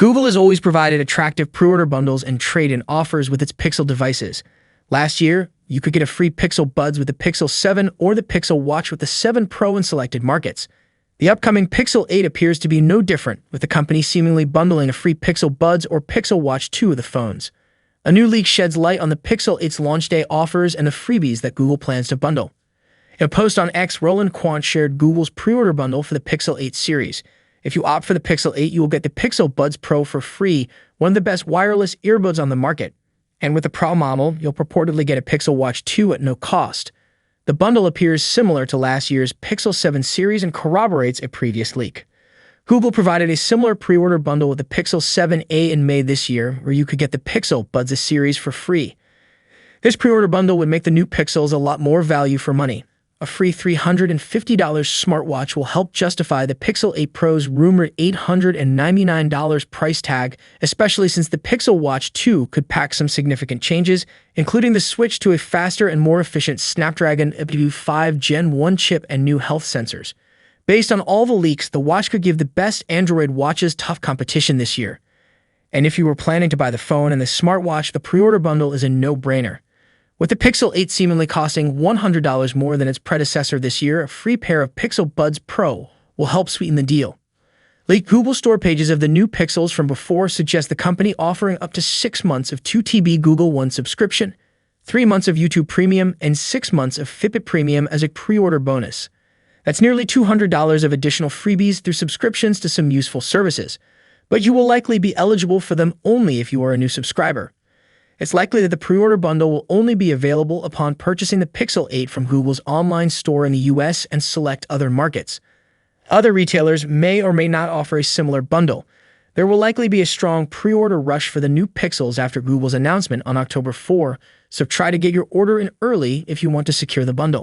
Google has always provided attractive pre-order bundles and trade-in offers with its Pixel devices. Last year, you could get a free Pixel Buds with the Pixel 7 or the Pixel Watch with the 7 Pro in selected markets. The upcoming Pixel 8 appears to be no different, with the company seemingly bundling a free Pixel Buds or Pixel Watch 2 with the phones. A new leak sheds light on the Pixel 8's launch day offers and the freebies that Google plans to bundle. In a post on X, Roland Quant shared Google's pre-order bundle for the Pixel 8 series. If you opt for the Pixel 8, you will get the Pixel Buds Pro for free, one of the best wireless earbuds on the market. And with the Pro model, you'll purportedly get a Pixel Watch 2 at no cost. The bundle appears similar to last year's Pixel 7 series and corroborates a previous leak. Google provided a similar pre-order bundle with the Pixel 7a in May this year, where you could get the Pixel Buds series for free. This pre-order bundle would make the new Pixels a lot more value for money. A free $350 smartwatch will help justify the Pixel 8 Pro's rumored $899 price tag, especially since the Pixel Watch 2 could pack some significant changes, including the switch to a faster and more efficient Snapdragon 5 Gen 1 chip and new health sensors. Based on all the leaks, the watch could give the best Android watches tough competition this year. And if you were planning to buy the phone and the smartwatch, the pre-order bundle is a no-brainer. With the Pixel 8 seemingly costing $100 more than its predecessor this year, a free pair of Pixel Buds Pro will help sweeten the deal. Leaked Google Store pages of the new Pixels from before suggest the company offering up to 6 months of 2 TB Google One subscription, 3 months of YouTube Premium, and 6 months of Fitbit Premium as a pre-order bonus. That's nearly $200 of additional freebies through subscriptions to some useful services, but you will likely be eligible for them only if you are a new subscriber. It's likely that the pre-order bundle will only be available upon purchasing the Pixel 8 from Google's online store in the US and select other markets. Other retailers may or may not offer a similar bundle. There will likely be a strong pre-order rush for the new Pixels after Google's announcement on October 4, so try to get your order in early if you want to secure the bundle.